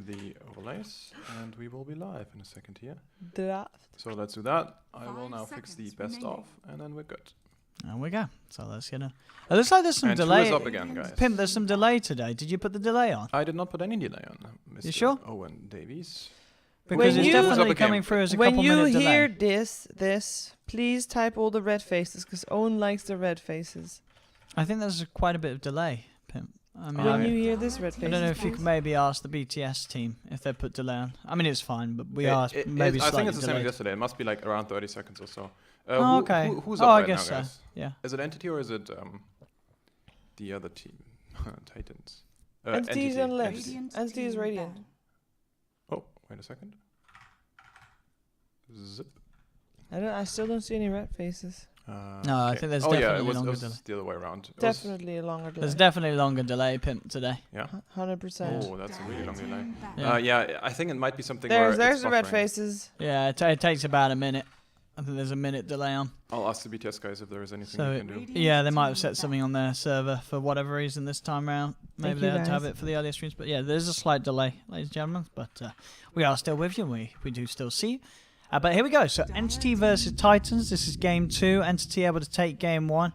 the overlays, and we will be live in a second here. Draft. So let's do that. I will now fix the best off, and then we're good. There we go. So let's get a... It looks like there's some And delay. is up again, guys. Pimp, there's some delay today. Did you put the delay on? I did not put any delay on, Mr. You sure? Owen Davies. Because When it's you- definitely Up again. coming through as a When couple you minute delay. hear this, please type all the red faces, because Owen likes the red faces. I think there's quite a bit of delay, Pimp. I mean, When I- you hear this red I faces. don't know if you could maybe ask the BTS team if they put delay on. I mean, it's fine, but we asked I maybe slightly think it's the same as delayed. yesterday. It must be like around 30 seconds or so. Oh, okay. Who's Oh, up I right guess now, so. guys? Yeah. Is it Entity or is it the other team? Titans. Entity's on left. Radiant Entity is team Radiant. ban. Oh, wait a second. Zip. I still don't see any red faces. No, I think there's oh yeah, definitely it was longer delay. the other way around. It was- Definitely a longer delay. There's definitely longer delay, Pimp, today. yeah. 100%. Oh, that's a really long delay. Team ban. Yeah. Yeah, I think it might be something where There's it's the red buffering. faces. Yeah, it takes about a minute. I think there's a minute delay on. I'll ask the BTS guys if there is anything So we can do. Yeah, they might have set something on their server for whatever reason this time around. Maybe Thank they you, had to have guys. it for the earlier streams. But yeah, there's a slight delay, ladies and gentlemen. But we are still with you. We do still see you. But here we go. So Entity versus Titans. This is game 2. Entity able to take game 1.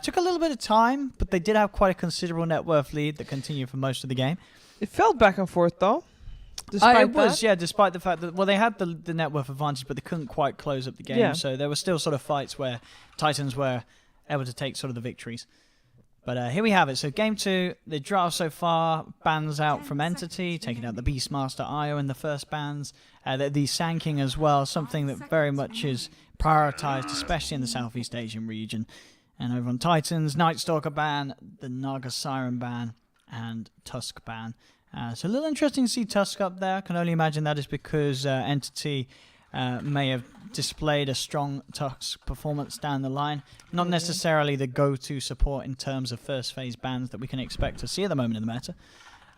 Took a little bit of time, but they did have quite a considerable net worth lead that continued for most of the game. It felt back and forth though. Despite It was, that. yeah, despite the fact that, well, they had the net worth advantage, but they couldn't quite close up the game. Yeah. So there were still sort of fights where Titans were able to take sort of the victories. But here we have it. So game 2, the draft so far, bans out from Entity, taking out the Beastmaster Io in the first bans. The Sand as well, something that very much is prioritized, especially in the Southeast Asian region. And over on Titans, Night Stalker ban, the Naga Siren ban, and Tusk ban. So a little interesting to see Tusk up there. I can only imagine that is because Entity may have displayed a strong Tusk performance down the line. Not necessarily the go-to support in terms of first phase bans that we can expect to see at the moment in the meta.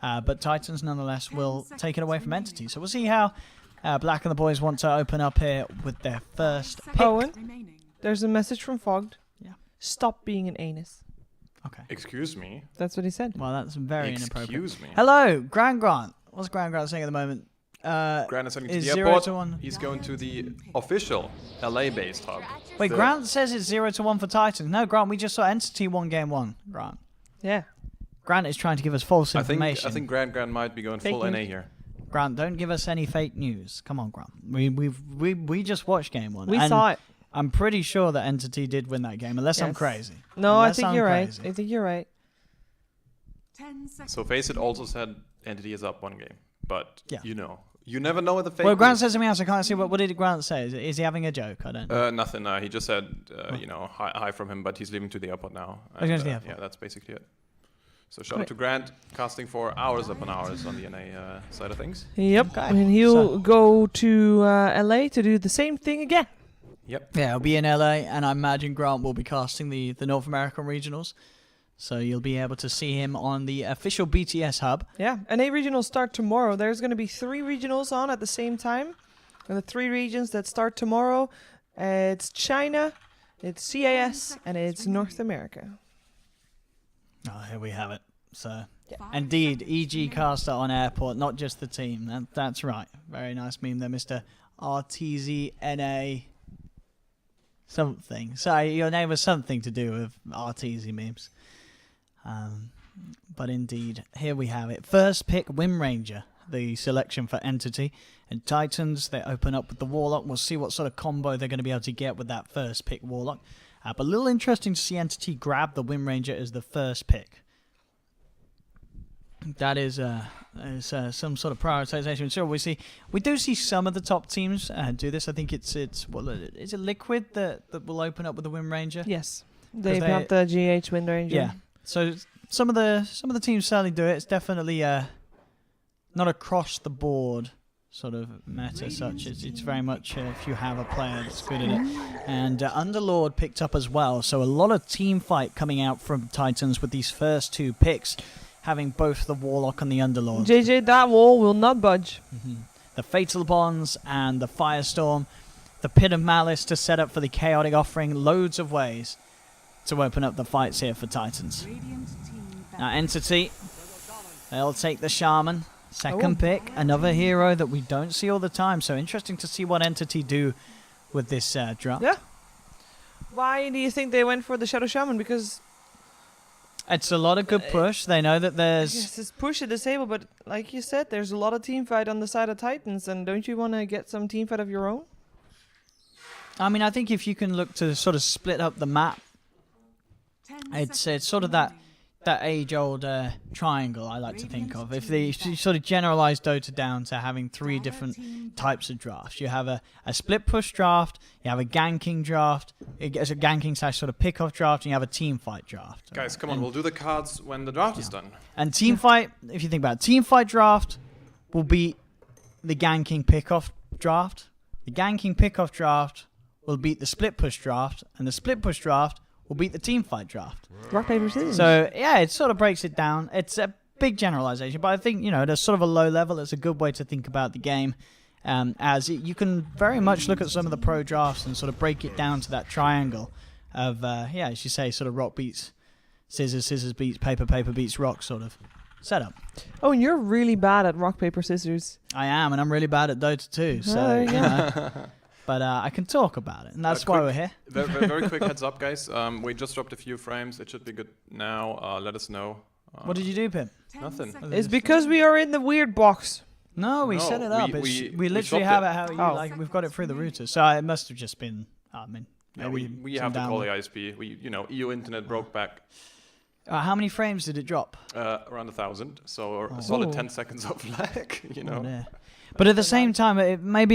But Titans nonetheless will take it away from Entity. So we'll see how Black and the boys want to open up here with their first pick. Owen, Remaining. there's a message from Fogged. Yeah. Stop being an anus. Okay. Excuse me. That's what he said. Well, that's very inappropriate. Excuse me. Hello, Grant. What's Grant saying at the moment? Grant is heading to Is the 0 airport. to 1. He's going to the official LA-based hub. Wait, The- Grant says it's 0 to 1 for Titans. No, Grant, we just saw Entity won game 1. Grant. Yeah. Grant is trying to give us false I think information. Grant might be going Fake full news. NA here. Grant, don't give us any fake news. Come on, Grant. We just watched game 1. We and saw it. I'm pretty sure that Entity did win that game, unless I'm Yes. crazy. No, I Unless think I'm you're right. crazy. I think you're right. 10 seconds. So Face It also said Entity is up 1 game. But, Yeah. you never know what the fake Well, Grant news- says something else. I can't see what did Grant say. Is he having a joke? I don't know. Nothing. He just said, hi from him, but he's leaving to the airport now. he's going to the And, airport. Yeah, that's basically it. So shout out to Grant, casting for hours upon hours on the NA side of things. Yep. Okay. And he'll So- go to LA to do the same thing again. Yep. Yeah, it'll be in LA, and I imagine Grant will be casting the North American regionals. So you'll be able to see him on the official BTS hub. Yeah. NA regionals start tomorrow. There's going to be 3 regionals on at the same time. And the 3 regions that start tomorrow, it's China, it's CIS, and it's North America. Oh, here we have it. So, Yeah. indeed, EG caster on airport, not just the team. That's right. Very nice meme there, Mr. RTZNA something. Sorry, your name was something to do with RTZ memes. But indeed, here we have it. First pick, Wind Ranger, the selection for Entity. And Titans, they open up with the Warlock. We'll see what sort of combo they're going to be able to get with that first pick Warlock. But a little interesting to see Entity grab the Wind Ranger as the first pick. That is some sort of prioritization. So we do see some of the top teams do this. I think it's well, is it Liquid that will open up with the Wind Ranger? Yes. They've they- got the GH Wind Ranger. Yeah. So some of the teams certainly do it. It's definitely not across the board sort of meta as such. It's very much if you have a player that's good at it. And Underlord picked up as well. So a lot of team fight coming out from Titans with these first 2 picks, having both the Warlock and the Underlord. JJ, that wall will not budge. The Fatal Bonds and the Firestorm. The Pit of Malice to set up for the Chaotic Offering. Loads of ways to open up the fights here for Titans. Radiant team ban. Now Entity, they'll take the Shaman. Second pick, another hero that we don't see all the time. So interesting to see what Entity do with this draft. Yeah. Why do you think they went for the Shadow Shaman? Because It's a lot of good push. They know that there's... yes, it's push and disable, but like you said, there's a lot of team fight on the side of Titans, and don't you want to get some team fight of your own? I mean, I think if you can look to sort of split up the map, it's sort of that age-old triangle I like to think of. If you sort of generalize Dota down to having 3 different types of drafts. You have a split push draft, you have a ganking draft, it's a ganking / sort of pick-off draft, and you have a team fight draft. Guys, come on, we'll do the cards when the draft is done. And team fight, if you think about it, team fight draft will beat the ganking pick-off draft. The ganking pick-off draft will beat the split push draft, and the split push draft will beat the team fight draft. Rock, paper, scissors. So, yeah, it sort of breaks it down. It's a big generalization, but I think, there's sort of a low level. It's a good way to think about the game, you can very much look at some of the pro drafts and sort of break it down to that triangle of, as you say, sort of rock beats scissors, scissors beats paper, paper beats rock sort of setup. Oh, and you're really bad at rock, paper, scissors. I am, and I'm really bad at Dota too, so, Oh, yeah. But I can talk about it, and that's why we're here. Very quick heads up, guys. We just dropped a few frames. It should be good now. Let us know. What did you do, Pim? Nothing. It's because we are in the weird box. No, we No, set it up. we literally swapped have it. it how you Oh. like. We've got it through the router, so it must have just been. Yeah, maybe we some have to call the download. ISP. EU internet broke back How many frames did it drop? around 1,000, so a solid Oh. 10 seconds of lag. Oh, dear. But at the same time, it might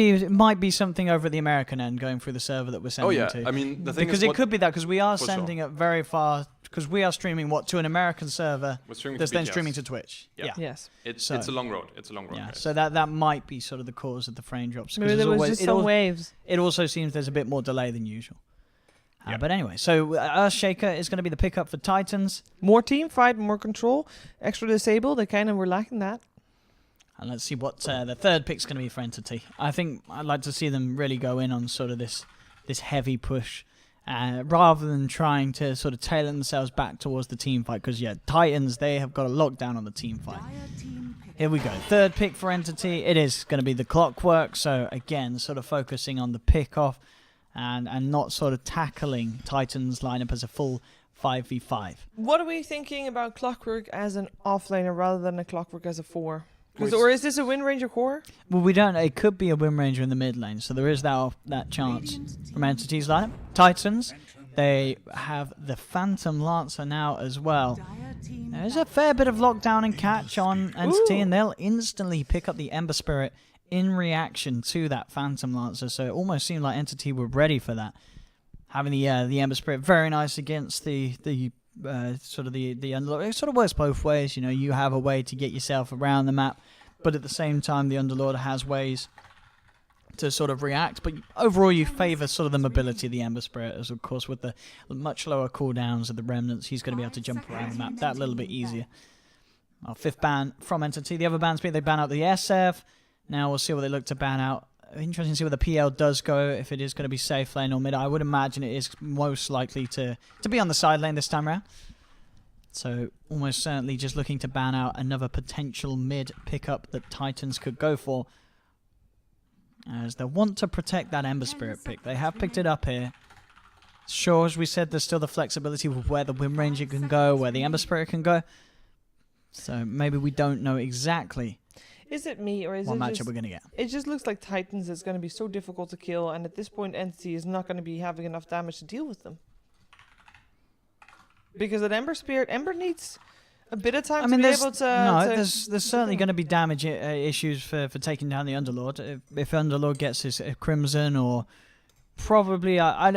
be something over at the American end going through the server that we're sending Oh yeah, to. I mean the thing Because is, it could be that because we are For sure. sending it very far. Because we are streaming to an American server we're streaming that's to then BTS. streaming to Twitch. Yeah. Yeah. Yes. It's So- a long road. It's a long road. Yeah, guys. so that might be sort of the cause of the frame drops. 'cause Maybe there's there was always- just it some al- waves. It also seems there's a bit more delay than usual. Yeah. But anyway, so Earthshaker is going to be the pickup for Titans. More team fight, more control, extra disable. They kind of were lacking that. And let's see what the third pick's going to be for Entity. I think I'd like to see them really go in on sort of this heavy push, rather than trying to sort of tailor themselves back towards the team fight. Because, Titans, they have got a lockdown on the team fight. Here we go. Third pick for Entity. It is going to be the Clockwork. So, again, sort of focusing on the pick-off and not sort of tackling Titans' lineup as a full 5v5. What are we thinking about Clockwork as an offlaner rather than a Clockwork as a 4? Which- Or is this a Wind Ranger core? Well, we don't. It could be a Wind Ranger in the mid lane, so there is that chance from Entity's lineup. Titans, they have the Phantom Lancer now as well. There's a fair bit of lockdown and catch on Entity, Ooh. and they'll instantly pick up the Ember Spirit in reaction to that Phantom Lancer. So it almost seemed like Entity were ready for that. Having the Ember Spirit very nice against the sort of the Underlord. It sort of works both ways. You have a way to get yourself around the map, but at the same time, the Underlord has ways to sort of react. But overall, you favour sort of the mobility of the Ember Spirit, as of course with the much lower cooldowns of the Remnants, he's going to be able to jump around the map that little bit easier. Our fifth ban from Entity. The other bans being they ban out the SF. Now we'll see what they look to ban out. Interesting to see where the PL does go, if it is going to be safe lane or mid. I would imagine it is most likely to be on the side lane this time around. So almost certainly just looking to ban out another potential mid pickup that Titans could go for, as they want to protect that Ember Spirit pick. They have picked it up here. Sure, as we said, there's still the flexibility with where the Wind Ranger can go, where the Ember Spirit can go. So maybe we don't know exactly Is it me or is what it matchup just... we're going to get. It just looks like Titans is going to be so difficult to kill, and at this point Entity is not going to be having enough damage to deal with them. Because an Ember Spirit, Ember needs a bit of time to be able to... there's certainly going to be damage issues for taking down the Underlord. If Underlord gets his Crimson, or probably, I'd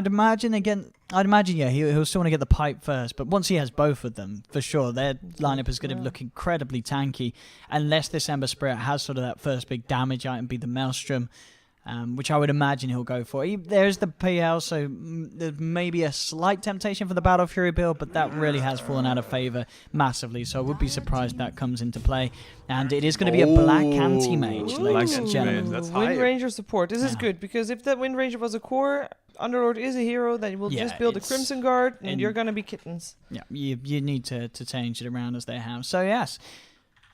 imagine he'll still want to get the pipe first. But once he has both of them, for sure, their lineup is going to look incredibly tanky, unless this Ember Spirit has sort of that first big damage item, be the Maelstrom. Which I would imagine he'll go for. There's the PL, so there may be a slight temptation for the Battle Fury build, but that really has fallen out of favour massively, so I would be surprised that comes into play. And it is going to be a Black Anti-Mage, ladies and Anti-Mage, gentlemen. that's Wind high. Ranger support. This is good, because if that Wind Ranger was a core, Underlord is a hero that will Yeah, just build a it's- Crimson Guard, and and- you're going to be kittens. Yeah, you need to change it around as they have. So yes,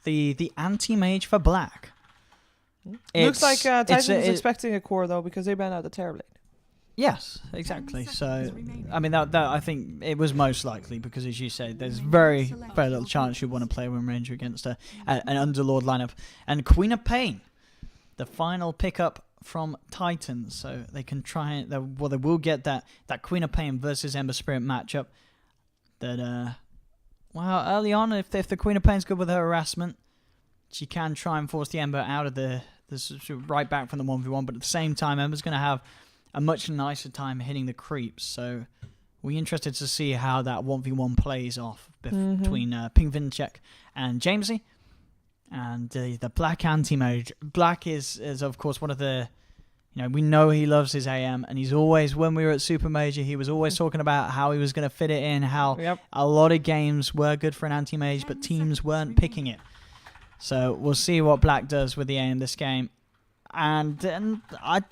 the anti-mage for black. Looks like Titans is it- expecting a core though because they banned out the Terror Blade. Yes, exactly. 10 So, seconds remaining. I mean, that I think it was most likely because, as you said, there's very little chance you want to play Wind Ranger against an Underlord lineup. And Queen of Pain, the final pickup from Titans, so they can try and they will get that Queen of Pain versus Ember Spirit matchup. That well, early on, if the Queen of Pain's good with her harassment, she can try and force the Ember out of the right back from the 1v1. But at the same time, Ember's going to have a much nicer time hitting the creeps, so we're interested to see how that 1v1 plays off between Ping Vinchek and Jamesy. And the Black Anti-Mage. Black is of course one of the, we know he loves his AM, and he's always, when we were at Super Major, he was always talking about how he was going to fit it in, how a lot of games were good for an Anti-Mage, but teams weren't picking it. So we'll see what Black does with the AM this game. And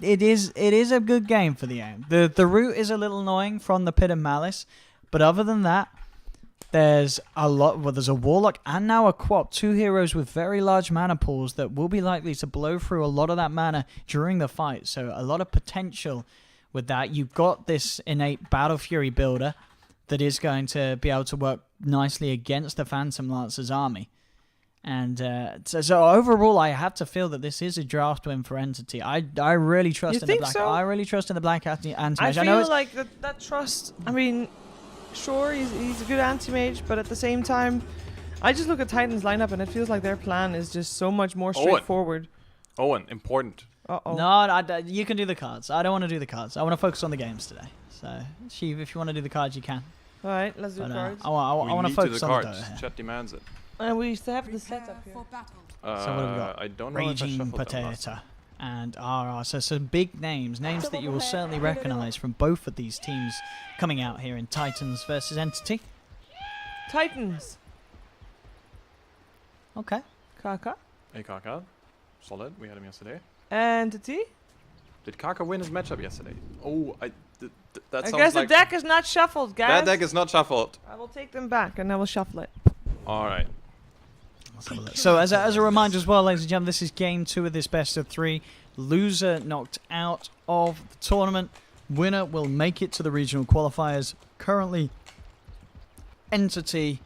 it is a good game for the aim. The route is a little annoying from the Pit of Malice, but other than that, there's a lot. Well, there's a Warlock and now a Quap, two heroes with very large mana pools that will be likely to blow through a lot of that mana during the fight. So a lot of potential with that. You've got this innate Battle Fury builder that is going to be able to work nicely against the Phantom Lancer's army. And so overall, I have to feel that this is a draft win for Entity. I really trust in the black. So? I really trust in the black anti-mage. I know feel it's, like that trust. I mean, sure, he's a good anti-mage, but at the same time, I just look at Titan's lineup and it feels like their plan is just so much more straightforward. Owen, important. Uh-oh. No, you can do the cards. I don't want to do the cards. I want to focus on the games today. So, Sheev, if you want to do the cards, you can. All right, let's do But, cards. I want to We focus need on the the cards. Dota. Chat demands it. And we used to have the setup here. For battle. So what have we got? I don't know if I Raging shuffled them last Potato and RR. So some big names that you will certainly recognize from both of these teams coming out here in Titans versus Entity. Titans. Okay. Kaka. Hey, Kaka. Solid. We had him yesterday. Entity. Did Kaka win his matchup yesterday? Oh, that I sounds guess like... the deck is not shuffled, guys. That deck is not shuffled. I will take them back and I will shuffle it. All right. So as a reminder as well, ladies and gentlemen, this is game 2 of this best of 3. Loser knocked out of the tournament. Winner will make it to the regional qualifiers. Currently, Entity,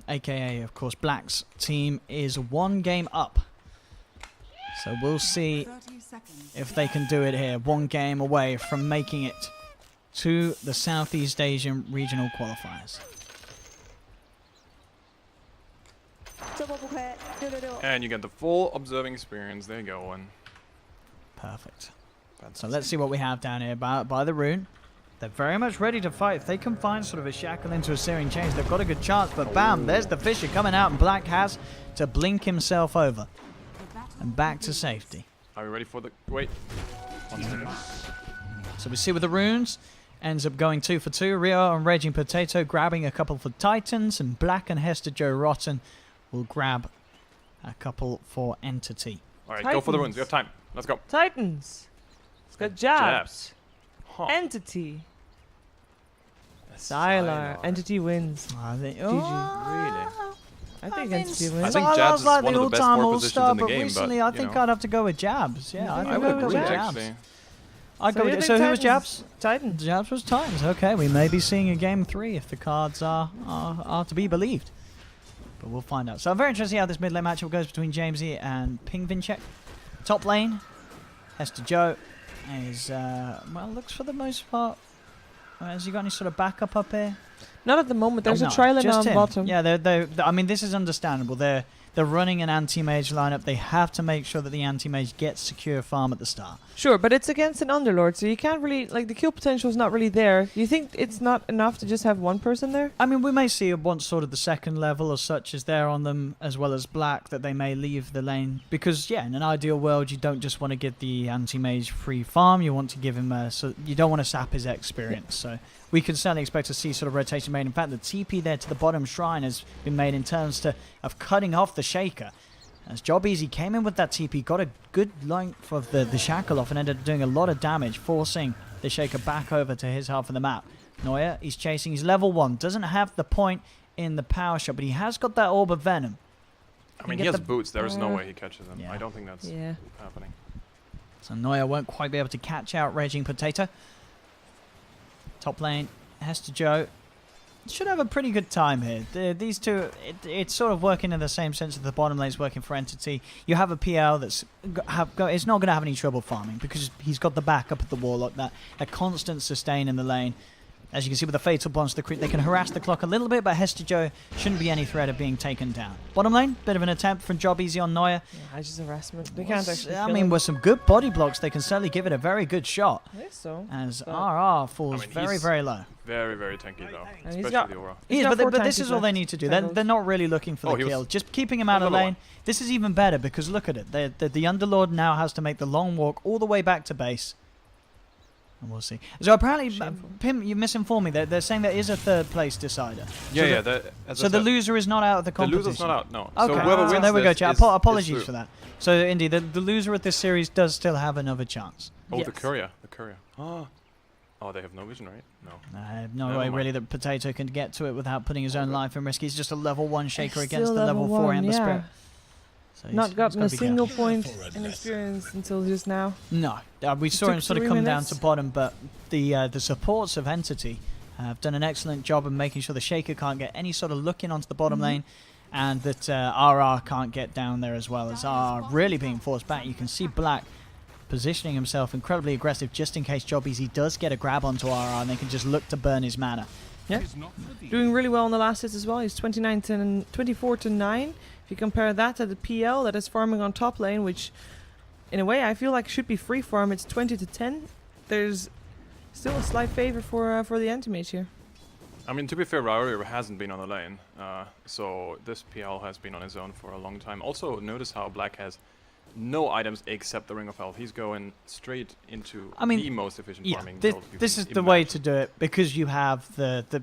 aka of course Black's team, is 1 game up. So we'll see 30 seconds. if they can do it here. 1 game away from making it to the Southeast Asian regional qualifiers. And you get the full observing experience. There you go, Owen. Perfect. So let's see what we have down here by the rune. They're very much ready to fight. If they can find sort of a shackle into a searing change, they've got a good chance. But bam, there's the Fisher coming out, and Black has to blink himself over. And back to safety. Are we ready for the... Wait. 1 second. So we see with the runes, ends up going 2 for 2. Rio and Raging Potato grabbing a couple for Titans, and Black and Hester Joe Rotten will grab a couple for Entity. All right, go for the Titans. runes. We have time. Let's go. Titans. It's got jabs. Huh. Entity. Sylar. Entity wins. I think, Really? I think Entity wins. I think I Jabs was is like one the of the best all-time war positions all-star, in the but game, recently but, I you think know. I'd have to go with Jabs. Yeah, I I think would go with agree, Jabs. actually. I'd go you with think So who was Titans- Jabs? Titans. Jabs was Titans. Okay, we may be seeing a game 3 if the cards are to be believed. But we'll find out. So I'm very interested to see how this mid-lane matchup goes between Jamesy and Ping Vinchek. Top lane, Hester Joe is, well, looks for the most part. Has he got any sort of backup up here? Not at the moment. There's Oh, a no, Trilon just on him. bottom. Yeah, I mean, this is understandable. They're running an anti-mage lineup. They have to make sure that the anti-mage gets secure farm at the start. Sure, but it's against an Underlord, so you can't really... Like, the kill potential is not really there. Do you think it's not enough to just have one person there? I mean, we may see once sort of the second level or such is there on them, as well as Black, that they may leave the lane. Because, yeah, in an ideal world, you don't just want to give the anti-mage free farm. You want to give him so you don't want to sap his experience. So we can certainly expect to see sort of rotation made. In fact, the TP there to the bottom shrine has been made in terms of cutting off the Shaker. As Job Easy came in with that TP, got a good length of the Shackle off and ended up doing a lot of damage, forcing the Shaker back over to his half of the map. Neuer, he's chasing, he's level 1, doesn't have the point in the power shot, but he has got that Orb of Venom. I mean, get he has the- boots. There is no way he catches him. Yeah. I don't think that's Yeah. happening. So Neuer won't quite be able to catch out Raging Potato. Top lane, Hester Joe should have a pretty good time here. These two, it's sort of working in the same sense that the bottom lane's working for Entity. You have a PL that's it's not going to have any trouble farming because he's got the backup of the Warlock, that constant sustain in the lane. As you can see with the Fatal Bonds, they can harass the clock a little bit, but Hester Joe shouldn't be any threat of being taken down. Bottom lane, bit of an attempt from Job Easy on Neuer. Yeah, just harassment. They can't actually. I kill mean, him. with some good body blocks, they can certainly give it a very good shot. I think so. As But- RR falls I mean, very, he's- very low. Very, very tanky though, And he's especially got- the aura. He's Yeah, got but, 4 but this tankies is all they left. need to do. Tangles. They're not really looking for Oh, the he was- kill. Just keeping him out of level lane. This is even better because look at it. The Underlord now has to make the long walk all the way back to base. And we'll see. So apparently, Shameful. Pim, you misinformed me. They're saying there is a third place decider. Yeah, so yeah. So the loser is not out of the the competition. loser's not out. No. Okay, So whoever so wins there we go, this chat. is Apologies through. for that. So indeed, the loser of this series does still have another chance. Oh, the Yes. courier. The courier. Oh, they have no vision, right? No. I have no Never way mind. really that Potato can get to it without putting his own life in risk. He's just a level 1 shaker He's against still the level 4 1, Ember yeah. Spirit. So Not gotten a gotta be single careful. point in experience until just now. No, we saw took him sort of 3 come down minutes. to bottom, but the supports of Entity have done an excellent job of making sure the Shaker can't get any sort of look in onto the bottom lane, and that RR can't get down there as well, as RR really being forced back. You can see Black positioning himself incredibly aggressive just in case Job Easy does get a grab onto RR and they can just look to burn his mana. Yeah. Doing really well in the last hits as well. He's 24 to 9. If you compare that to the PL that is farming on top lane, which in a way I feel like should be free farm, it's 20 to 10. There's still a slight favor for the anti-mage here. I mean, to be fair, Rauri hasn't been on the lane, so this PL has been on his own for a long time. Also, notice how Black has no items except the Ring of Health. He's going straight into the most efficient farming build you this can is the way imagine. to do it because you have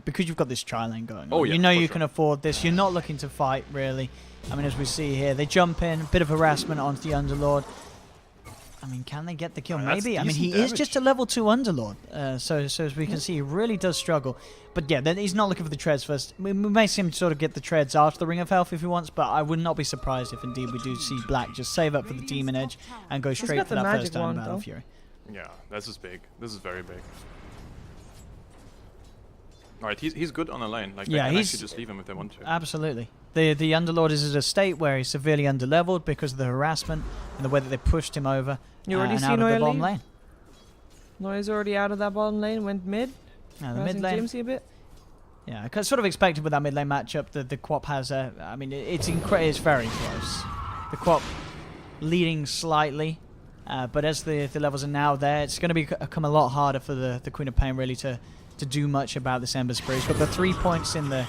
because you've got this tri lane going on. Oh, yeah, you know for you sure. can afford this. You're not looking to fight really. I mean, as we see here, they jump in, a bit of harassment onto the Underlord. I mean, can they get the kill? That's Maybe. I mean, he decent is just a level 2 Underlord. So as we can see, he really does struggle. But yeah, then he's not looking for the treads first. We may see him sort of get the treads after the Ring of Health if he wants, but I would not be surprised if indeed we do see Black just save up for the Demon Edge and go straight got for the that magic first time wand, Battle though. Fury. Yeah, this is big. This is very big. Alright, he's good on the lane. Like, Yeah, they can he's- actually just leave him if they want to. Absolutely. The Underlord is at a state where he's severely underleveled because of the harassment and the way that they pushed him over You already and see out of the Neuer bottom leave? lane. Noise already out of that bottom lane, went mid. Yeah, the mid harassing lane. Jamesy a bit. Yeah, I sort of expected with that mid lane matchup that the Quap has a. I mean, it's very close. The Quap leading slightly, but as the levels are now there, it's going to become a lot harder for the Queen of Pain really to do much about this Ember Spirit. He's got the 3 points in the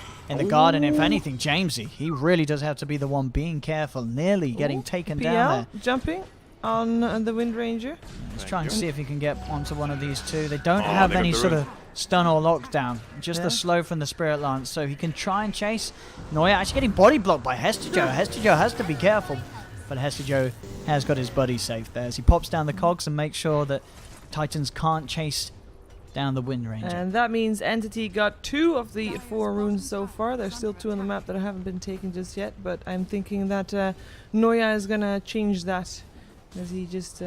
garden. If anything, Jamesy, he really does have to be the one being careful, nearly getting taken down there. Jumping on the Wind Ranger. Let's Thank try and you. see if he can get onto one of these two. They don't Oh, have they got any the sort rune. of stun or lockdown, just Yeah. the slow from the Spirit Lance, so he can try and chase. Neuer actually getting body blocked by Hester Joe. Hester Joe has to be careful, but Hester Joe has got his buddy safe there as he pops down the cogs and makes sure that Titans can't chase down the Wind Ranger. And that means Entity got 2 of the 4 runes so far. There's still 2 on the map that haven't been taken just yet, but I'm thinking that Noya is gonna change that as he just.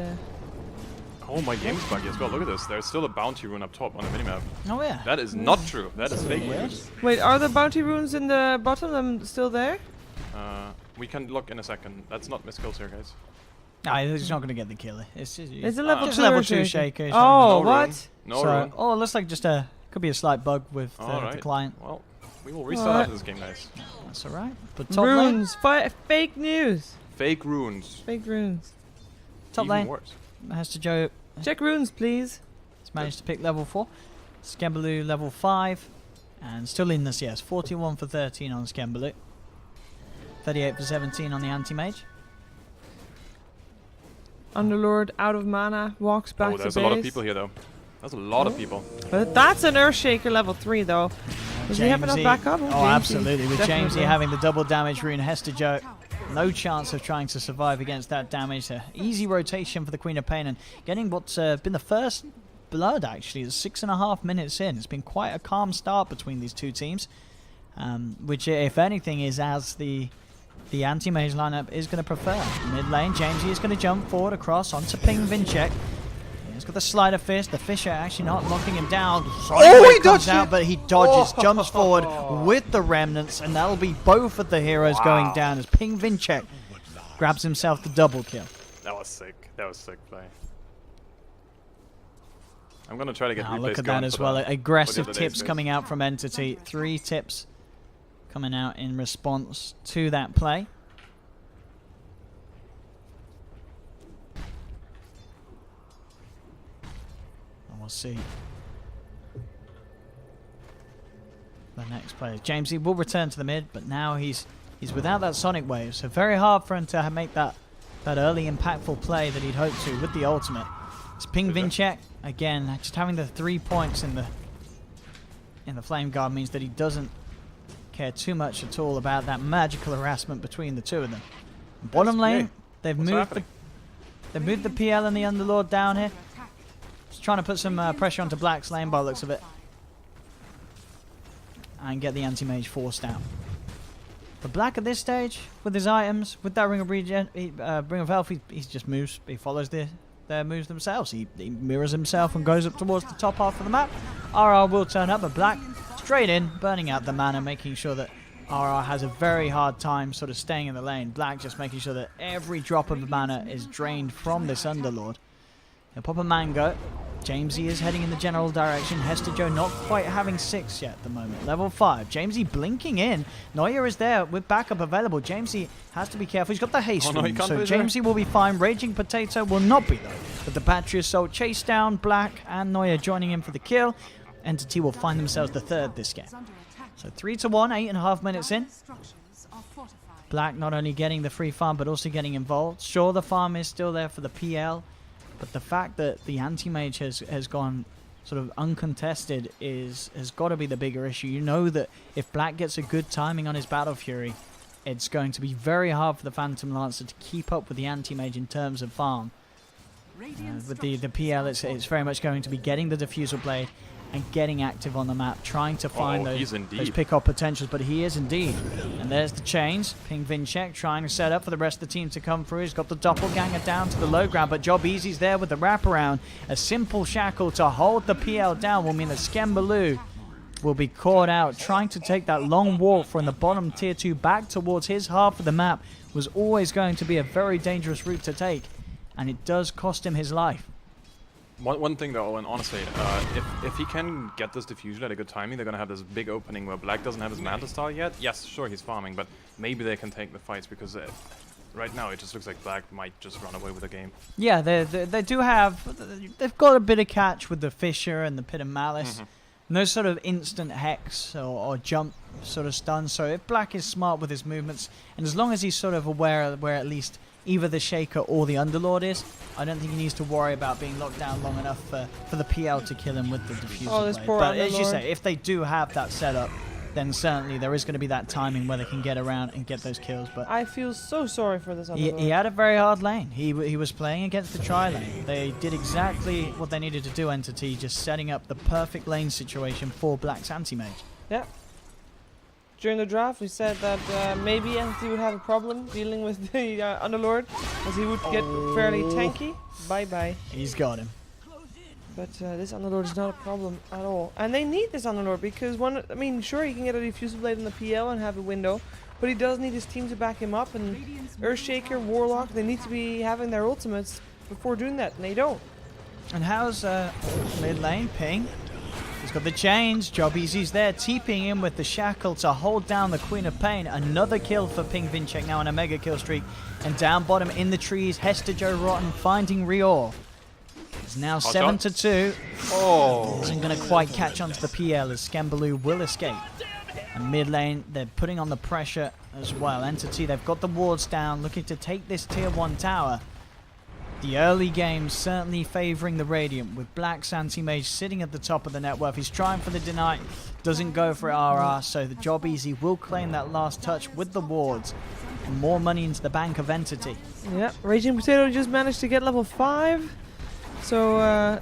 Oh, my game's buggy as well. Look at this. There's still a bounty rune up top on the minimap. Oh yeah. That is not true. That is fake news. Wait, are the bounty runes in the bottom still there? We can look in a second. That's not Miss Kills here, guys. Nah, he's not going to get the kill. It's It's a level just 2 level or 2 shaker. shaker. Oh, No what? rune. No so, rune. oh, it looks like just could be a slight bug with the Alright. client. Well, we will restart Alright. after this game, guys. That's all right. But top lane, Runes, fake news, Fake runes. fake runes. top Even lane, worse. Hester Joe Check runes, please. has managed to pick level 4. Skembaloo level 5. And still in this, yes. 41 for 13 on Skembaloo. 38 for 17 on the anti-mage. Underlord out of mana, walks back Oh, to there's base. a lot of people here, though. There's a lot of people. But that's an Earthshaker level 3 though. Does he have enough Jamesy- backup? Oh, Jamesy, absolutely. With Jamesy definitely. having the double damage rune, Hester Joe, no chance of trying to survive against that damage. Easy rotation for the Queen of Pain and getting what's been the first blood, actually. It's 6.5 minutes in. It's been quite a calm start between these two teams, which, if anything, is as the the anti-mage lineup is going to prefer. Mid lane, Jamesy is going to jump forward across onto Ping Vinchek. He's got the slider fist. The Fisher actually not knocking him down. Oh, he comes dodged out, it. but he dodges, jumps forward with the remnants, and that'll be both of the heroes going down as Ping Vinchek grabs himself the double kill. That was sick. That was sick play. I'm gonna try to get Now replays look at going that as for well. the- Aggressive for the tips days. coming out from Entity. 3 tips coming out in response to that play. And we'll see the next player. Jamesy will return to the mid, but now he's without that Sonic Wave, so very hard for him to make that early impactful play that he'd hoped to with the ultimate. It's Ping Vinchek again, just having the 3 points in the Flame Guard means that he doesn't care too much at all about that magical harassment between the two of them. Bottom lane, they've moved the PL and the Underlord down here. Just trying to put some pressure onto Black's lane by the looks of it, and get the anti-mage forced out. But Black at this stage, with his items, with that Ring of Regen, Ring of Health, he just moves. He follows their moves themselves. He mirrors himself and goes up towards the top half of the map. RR will turn up, but Black straight in, burning out the mana, making sure that RR has a very hard time sort of staying in the lane. Black just making sure that every drop of mana is drained from this Underlord. He'll pop a Mango. Jamesy is heading in the general direction. Hester Joe not quite having 6 yet at the moment. Level 5. Jamesy blinking in. Neuer is there with backup available. Jamesy has to be careful. He's got the haste no, he room, can't so put it there. Jamesy will be fine. Raging Potato will not be though. But the Battery Assault chase down Black and Neuer joining him for the kill. Entity will find themselves the 3rd this game. So 3-1, 8.5 minutes in. Black not only getting the free farm but also getting involved. Sure, the farm is still there for the PL. But the fact that the anti-mage has gone sort of uncontested has got to be the bigger issue. You know that if Black gets a good timing on his Battle Fury, it's going to be very hard for the Phantom Lancer to keep up with the anti-mage in terms of farm. With the PL, it's very much going to be getting the Diffusal Blade and getting active on the map, trying to find those pick-off potentials, but he is indeed. And there's the chains. Ping Vinchek trying to set up for the rest of the team to come through. He's got the Doppelganger down to the low ground, but Job Easy's there with the wraparound. A simple shackle to hold the PL down will mean that Skembaloo will be caught out. Trying to take that long walk from the bottom tier 2 back towards his half of the map was always going to be a very dangerous route to take, and it does cost him his life. One thing though, and honestly, if he can get this diffusion at a good timing, they're gonna have this big opening where Black doesn't have his Manta Star yet. Yes, sure, he's farming, but maybe they can take the fights because right now it just looks like Black might just run away with the game. Yeah, they do have, they've got a bit of catch with the Fisher and the Pit of Malice. No sort of instant hex or jump sort of stun. So if Black is smart with his movements, and as long as he's sort of aware where at least either the Shaker or the Underlord is, I don't think he needs to worry about being locked down long enough for the PL to kill him with the Diffusal this Blade. poor But as you Underlord. say, if they do have that setup, then certainly there is going to be that timing where they can get around and get those kills. But I feel so sorry for this he Underlord. had a very hard lane. He was playing against the tri-lane. They did exactly what they needed to do, Entity, just setting up the perfect lane situation for Black's anti-mage. Yeah. During the draft, we said that maybe Entity would have a problem dealing with the Underlord, as he would get fairly tanky. Bye-bye. He's got him. But this Underlord is not a problem at all. And they need this Underlord because, sure, he can get a Diffusal Blade in the PL and have a window, but he does need his team to back him up, and Earthshaker, Warlock, they need to be having their ultimates before doing that, and they don't. And how's mid lane? Ping. He's got the chains. Job Easy's there, TPing in with the shackle to hold down the Queen of Pain. Another kill for Ping Vinchek now on a mega kill streak. And down bottom in the trees, Hester Joe Rotten finding Rior. It's now 7-2. Oh! Isn't going to quite catch onto the PL as Skembaloo will escape. And mid lane, they're putting on the pressure as well. Entity, they've got the wards down, looking to take this tier 1 tower. The early game certainly favouring the Radiant, with Black's anti-mage sitting at the top of the net worth. He's trying for the deny, doesn't go for RR, so the Job Easy will claim that last touch with the wards. And more money into the bank of Entity. Yeah, Raging Potato just managed to get level 5. So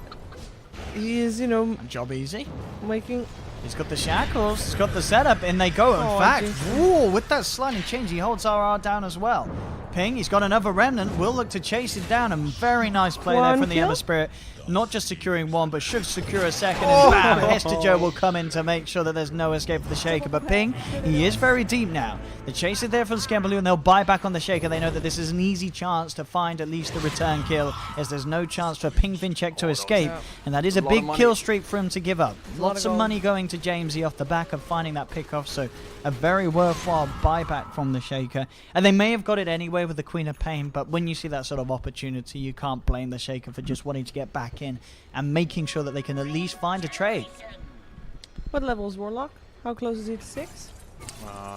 he is, you know, Job easy. making... He's got the shackles, he's got the setup, and they go. In Oh, fact, jeez. whoa, with that sliding change, he holds RR down as well. Ping, he's got another remnant, will look to chase it down, and very nice play there One from the kill? Ember Spirit. Not just securing one, but should secure a second, and bam, Hester Joe will come in to make sure that there's no escape for the Shaker. But Ping, he is very deep now. The chase is there for the Scambaloo, and they'll buy back on the Shaker. They know that this is an easy chance to find at least the return kill, as there's no chance for Ping Vinchek to escape, and that is a lot of big money. kill streak for him to give up. Lots of gold. money going to Jamesy off the back of finding that pick off, so a very worthwhile buyback from the Shaker. And they may have got it anyway with the Queen of Pain, but when you see that sort of opportunity, you can't blame the Shaker for just wanting to get back in and making sure that they can at least find a trade. What level is Warlock? How close is he to 6?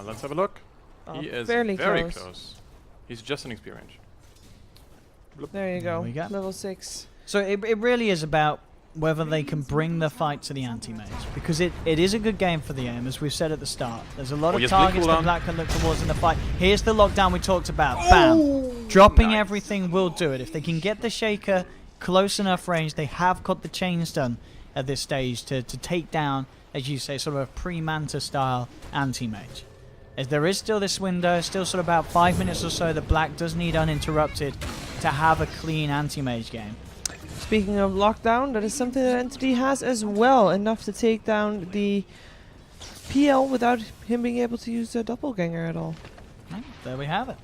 Let's have a look. Oh, He is fairly very close. close. He's just an experience. There you go. we go. Level 6. So it really is about whether they can bring the fight to the anti-mage, because it is a good game for the aim, as we've said at the start. There's a lot of yes, targets blink that cooldown. Black can look towards in the fight. Here's the lockdown we talked about. Bam! Dropping Nice. everything will do it. If they can get the Shaker close enough range, they have got the chains done at this stage to take down, as you say, sort of a pre-Manta style anti-mage. As there is still this window, still sort of about 5 minutes or so that Black does need uninterrupted to have a clean anti-mage game. Speaking of lockdown, that is something that Entity has as well. Enough to take down the PL without him being able to use the doppelganger at all. Right, there we have it.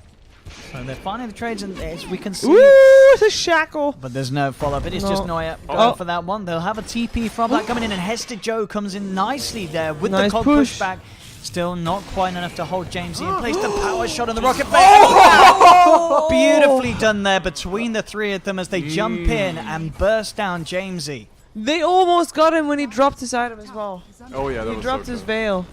So they're finding the trades, and as we can see... Ooh, the shackle! But there's no follow-up. It is No. just Noya Oh. going for that one. They'll have a TP from that coming in, and Hester Joe comes in nicely there with Nice the cog push. pushback. Still not quite enough to hold Jamesy in place. The power shot on the rocket flare. Beautifully done there between the three of them as they jump in and burst down Jamesy. They almost got him when he dropped his item as well. Oh yeah, that He was dropped so his close. veil.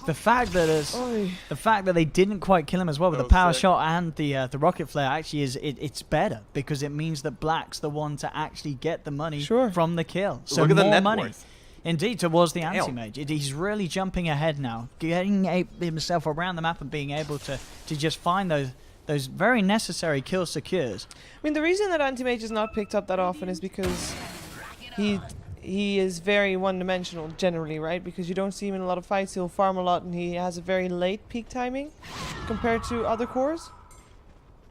The fact that Oy. the fact that they didn't quite kill him as well with That the was power sick. shot and the rocket flare actually it's better, because it means that Black's the one to actually get the money Sure. from the kill. So Look at the more net money. worth. Indeed, towards the Damn. anti-mage. He's really jumping ahead now, getting himself around the map and being able to just find those very necessary kill secures. I mean, the reason that Anti-Mage is not picked up that often is because he is very one-dimensional generally, right? Because you don't see him in a lot of fights. He'll farm a lot, and he has a very late peak timing compared to other cores.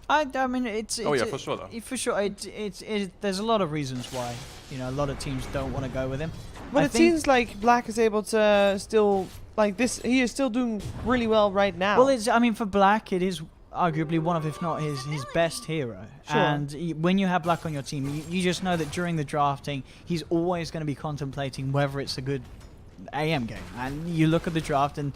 I mean, it's Oh yeah, for sure though. for sure. There's a lot of reasons why a lot of teams don't want to go with him. But I it think- seems like Black is able to still, like this, he is still doing really well right now. Well, I mean, for Black, it is arguably one of, if not his best hero. Sure. And when you have Black on your team, you just know that during the drafting, he's always going to be contemplating whether it's a good AM game. And you look at the draft, and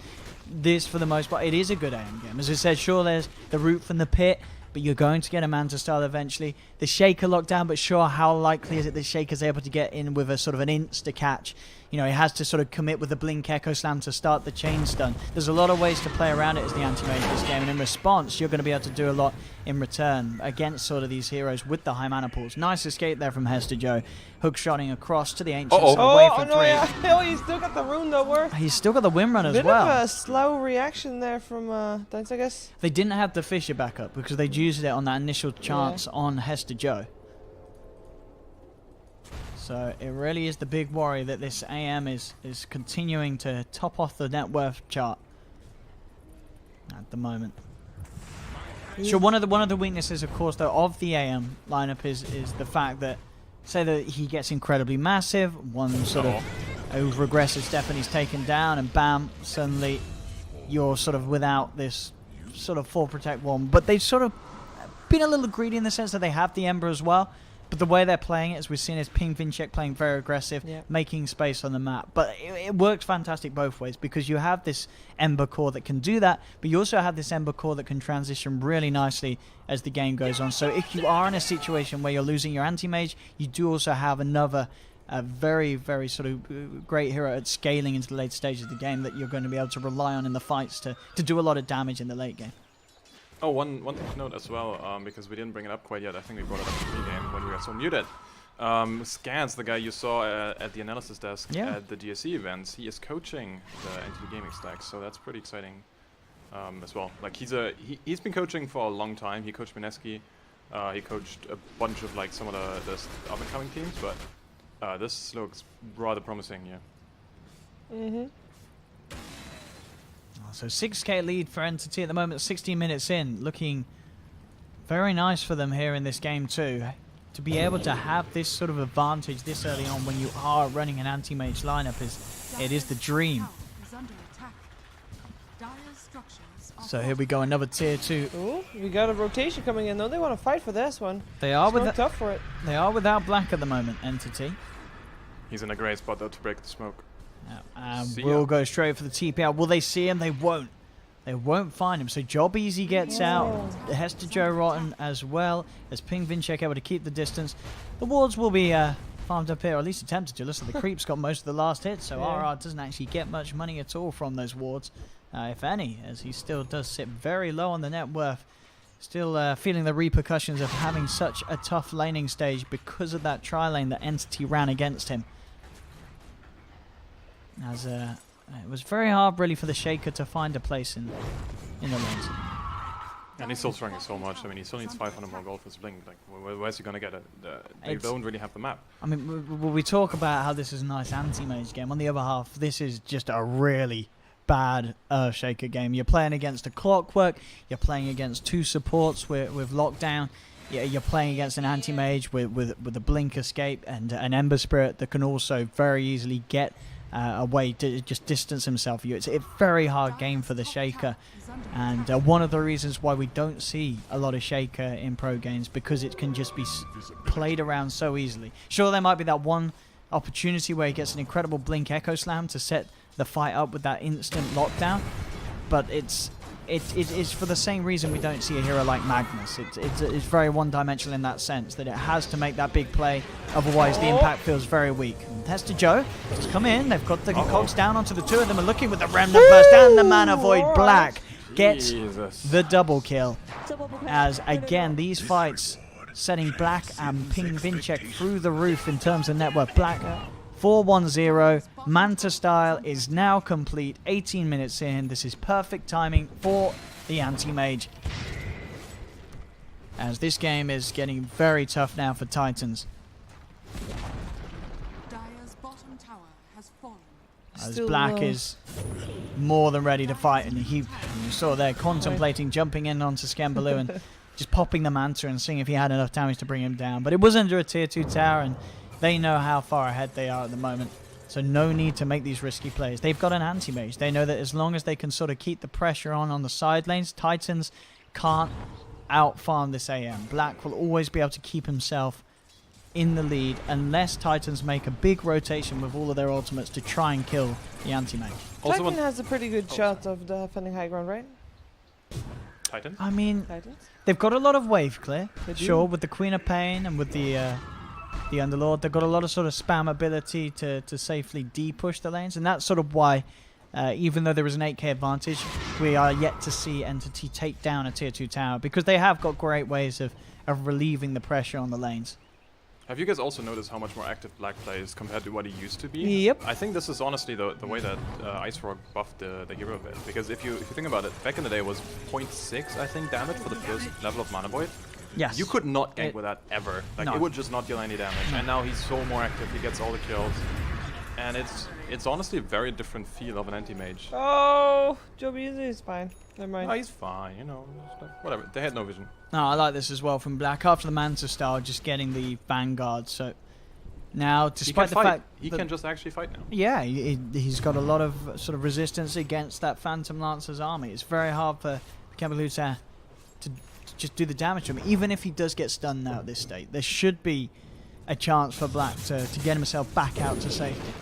this, for the most part, it is a good AM game. As I said, sure, there's the route from the pit, but you're going to get a Manta style eventually. The Shaker lockdown, but sure, how likely is it that Shaker's able to get in with a sort of an insta catch? He has to sort of commit with the Blink Echo Slam to start the chain stun. There's a lot of ways to play around it as the anti-mage in this game, and in response, you're going to be able to do a lot in return against sort of these heroes with the high mana pools. Nice escape there from Hester Joe. Hook shotting across to the Ancients. Uh-oh. Away for no, three. yeah. Oh, he's still got the rune though, where? He's still got the win run as Bit well. of a slow reaction there from Dance, I guess. They didn't have the Fisher backup because they'd used it on that initial chance on Hester Joe. So it really is the big worry that this AM is continuing to top off the net worth chart at the moment. Sure, one of the weaknesses, of course, though, of the AM lineup is the fact that, say that he gets incredibly massive, one sort of over-aggressive step and he's taken down, and bam, suddenly you're sort of without this sort of full protect one. But they've sort of been a little greedy in the sense that they have the Ember as well. But the way they're playing it, as we've seen, is Ping Vinchek playing very aggressive, Yeah. making space on the map. But it works fantastic both ways, because you have this Ember core that can do that, but you also have this Ember core that can transition really nicely as the game goes on. So if you are in a situation where you're losing your anti-mage, you do also have another very, very sort of great hero at scaling into the late stages of the game that you're going to be able to rely on in the fights to do a lot of damage in the late game. Oh, one thing to note as well, because we didn't bring it up quite yet. I think we brought it up in the pre-game when we were so muted. Scans, the guy you saw at the analysis desk at the DSC events, he is coaching the Entity Gaming stack, so that's pretty exciting as well. Like he's been coaching for a long time. He coached Mineski, he coached a bunch of like some of the up and coming teams, but This looks rather promising, yeah. So 6k lead for Entity at the moment, 16 minutes in. Looking very nice for them here in this game too. To be able to have this sort of advantage this early on when you are running an anti-mage lineup is the dream. Is under attack. Dire structures are So here we go, another tier 2. Ooh, we got a rotation coming in. No, they want to fight for this one. They are It's tough for it. they are without Black at the moment, Entity. He's in a great spot though to break the smoke. See We'll ya. go straight for the TP out. Will they see him? They won't. They won't find him. So Job Easy gets out. Hester Joe Rotten as well as Ping Vinchek able to keep the distance. The wards will be farmed up here, or at least attempted to. Listen, the creeps got most of the last hit, so Yeah. RR doesn't actually get much money at all from those wards, if any, as he still does sit very low on the net worth. Still feeling the repercussions of having such a tough laning stage because of that tri-lane that Entity ran against him. As it was very hard really for the Shaker to find a place in the lanes. And he's still struggling so much. I mean, he still needs 500 more gold for his blink. Like, where's he gonna get it? They don't really have the map. I mean, we talk about how this is a nice anti-mage game. On the other half, this is just a really bad Shaker game. You're playing against a Clockwork. You're playing against 2 supports with lockdown. You're playing against an anti-mage with a blink escape and an Ember Spirit that can also very easily get a way to just distance himself from you. It's a very hard game for the Shaker, and one of the reasons why we don't see a lot of Shaker in pro games, because it can just be played around so easily. Sure, there might be that one opportunity where he gets an incredible blink Echo Slam to set the fight up with that instant lockdown, but it's for the same reason we don't see a hero like Magnus. It's very one-dimensional in that sense, that it has to make that big play, otherwise the impact feels very weak. And Hester Joe just come in, they've got the cogs down onto the 2 of them, and looking with the Remnant Burst and the Mana Void. Black gets Jesus. the double kill, as again these fights setting Black and Ping Vinchek through the roof in terms of network. Black 4-1-0. Manta style is now complete. 18 minutes in. This is perfect timing for the anti-mage, as this game is getting very tough now for Titans. Dire's bottom tower has fallen. As Still Black low. is more than ready to fight, and you saw there contemplating jumping in onto Skembaloo and just popping the Manta and seeing if he had enough damage to bring him down. But it was under a tier 2 tower, and they know how far ahead they are at the moment. So no need to make these risky plays. They've got an anti-mage. They know that as long as they can sort of keep the pressure on the side lanes, Titans can't out-farm this AM. Black will always be able to keep himself in the lead unless Titans make a big rotation with all of their ultimates to try and kill the anti-mage. Also, Titan one has a pretty good shot of defending high ground, right? Titan. I mean, Titans? they've got a lot of wave clear, They do. sure, with the Queen of Pain and with the Underlord. They've got a lot of sort of spam ability to safely de-push the lanes, and that's sort of why, even though there is an 8k advantage, we are yet to see Entity take down a tier 2 tower, because they have got great ways of relieving the pressure on the lanes. Have you guys also noticed how much more active Black plays compared to what he used to be? Yep. I think this is honestly the way that Ice Rock buffed the hero a bit. Because if you think about it, back in the day it was 0.6, I think, damage for the first level of Mana Void. Yes. You could not gank with that ever. Like, No. it would just not deal any damage. No. And now he's so more active, he gets all the kills. And it's honestly a very different feel of an anti-mage. Oh, Joe Beasley is fine. Never mind. Oh, he's fine, you know, whatever. They had no vision. No, I like this as well from Black. After the Manta style, just getting the Vanguard. So now, despite the fact He that, can just actually fight now. yeah, he's got a lot of sort of resistance against that Phantom Lancer's army. It's very hard for Skembaloo to just do the damage to him. Even if he does get stunned now at this state, there should be a chance for Black to get himself back out to safety.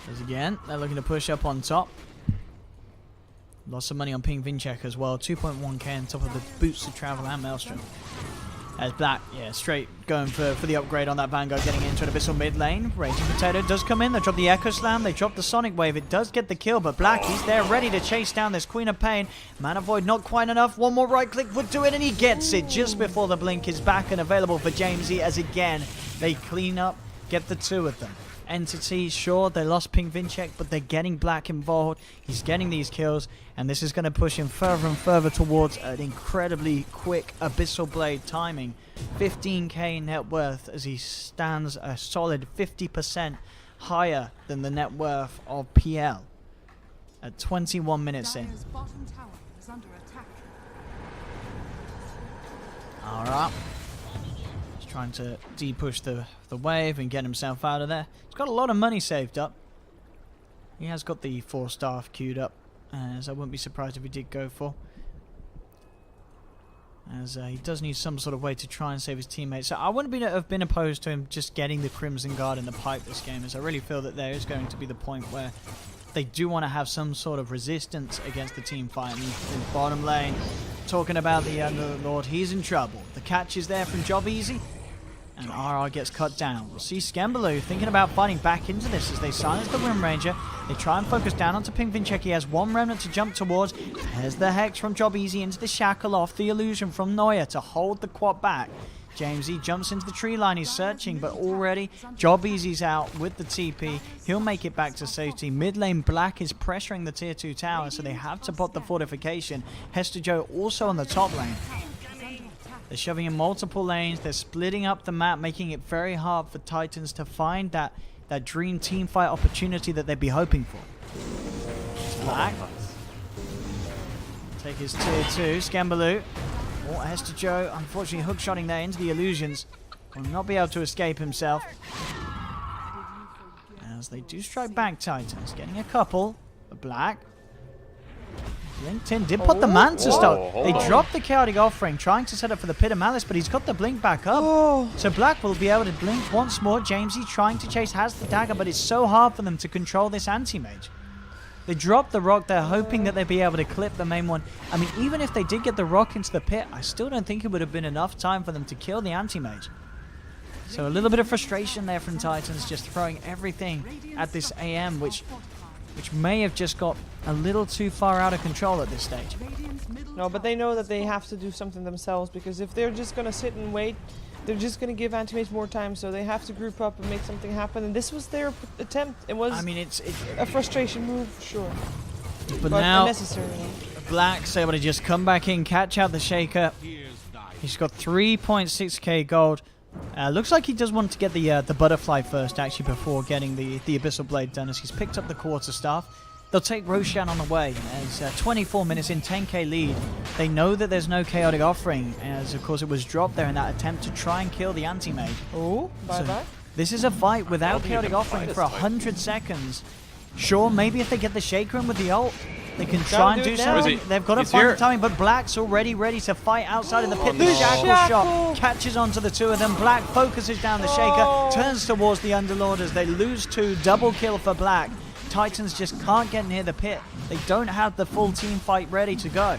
As again, they're looking to push up on top. Lots of money on Ping Vinchek as well. 2.1k on top of the Boots of Travel and Maelstrom. As Black, yeah, straight going for the upgrade on that Vanguard, getting into an Abyssal mid lane. Raging Potato does come in. They drop the Echo Slam. They drop the Sonic Wave. It does get the kill, but Black, he's there ready to chase down this Queen of Pain. Mana Void not quite enough. One more right click would do it, and he gets it just before the blink is back and available for Jamesy, as again, they clean up, get the 2 of them. Entity, sure, they lost Ping Vincek, but they're getting Black involved. He's getting these kills, and this is going to push him further and further towards an incredibly quick Abyssal Blade timing. 15k net worth as he stands a solid 50% higher than the net worth of PL at 21 minutes in. Dire's bottom tower is under attack. Alright. He's trying to de-push the wave and get himself out of there. He's got a lot of money saved up. He has got the 4-star queued up, as I wouldn't be surprised if he did go for. As he does need some sort of way to try and save his teammates. So I wouldn't have been opposed to him just getting the Crimson Guard in the pipe this game, as I really feel that there is going to be the point where they do want to have some sort of resistance against the team fight. In bottom lane, talking about the Underlord, he's in trouble. The catch is there from Job Easy, and RR gets cut down. We'll see Skembaloo thinking about fighting back into this as they silence the Rim Ranger. They try and focus down onto Ping Vincek. He has one remnant to jump towards. There's the Hex from Job Easy into the Shackle off the illusion from Neuer to hold the quad back. Jamesy jumps into the tree line. He's searching, but already Job Easy's out with the TP. He'll make it back to safety. Mid lane Black is pressuring the tier 2 tower, so they have to pop the fortification. Hester Joe also on the top lane. They're shoving in multiple lanes. They're splitting up the map, making it very hard for Titans to find that dream team fight opportunity that they'd be hoping for. Black. Take his tier 2. Skembaloo. Oh, Hester Joe, unfortunately hookshotting there into the illusions. Will not be able to escape himself. As they do strike back, Titans. Getting a couple. The Black. LinkedIn did put the Manta stop. They dropped the Chaotic Offering, trying to set up for the Pit of Malice, but he's got the blink back up. So Black will be able to blink once more. Jamesy trying to chase, has the dagger, but it's so hard for them to control this anti-mage. They dropped the rock. They're hoping that they'd be able to clip the main one. I mean, even if they did get the rock into the pit, I still don't think it would have been enough time for them to kill the anti-mage. So a little bit of frustration there from Titans, just throwing everything at this AM, which may have just got a little too far out of control at this stage. No, but they know that they have to do something themselves, because if they're just going to sit and wait, they're just going to give anti-mage more time, so they have to group up and make something happen. And this was their attempt. It was it's a frustration move, sure. But now, unnecessary. Black's able to just come back in, catch out the Shaker. He's got 3.6k gold. Looks like he does want to get the Butterfly first, actually, before getting the Abyssal Blade done, as he's picked up the Quarterstaff. They'll take Roshan on the way, as 24 minutes in, 10k lead. They know that there's no Chaotic Offering, as of course it was dropped there in that attempt to try and kill the anti-mage. Oh, bye-bye. This is a fight without Chaotic Offering for 100 seconds. Sure, maybe if they get the Shaker in with the ult, they can try and do something. They've got to find the timing, but Black's already ready to fight outside of the pit. The Shackle shot catches onto the two of them. Black focuses down the Shaker, turns towards the Underlord as they lose 2. Double kill for Black. Titans just can't get near the pit. They don't have the full team fight ready to go.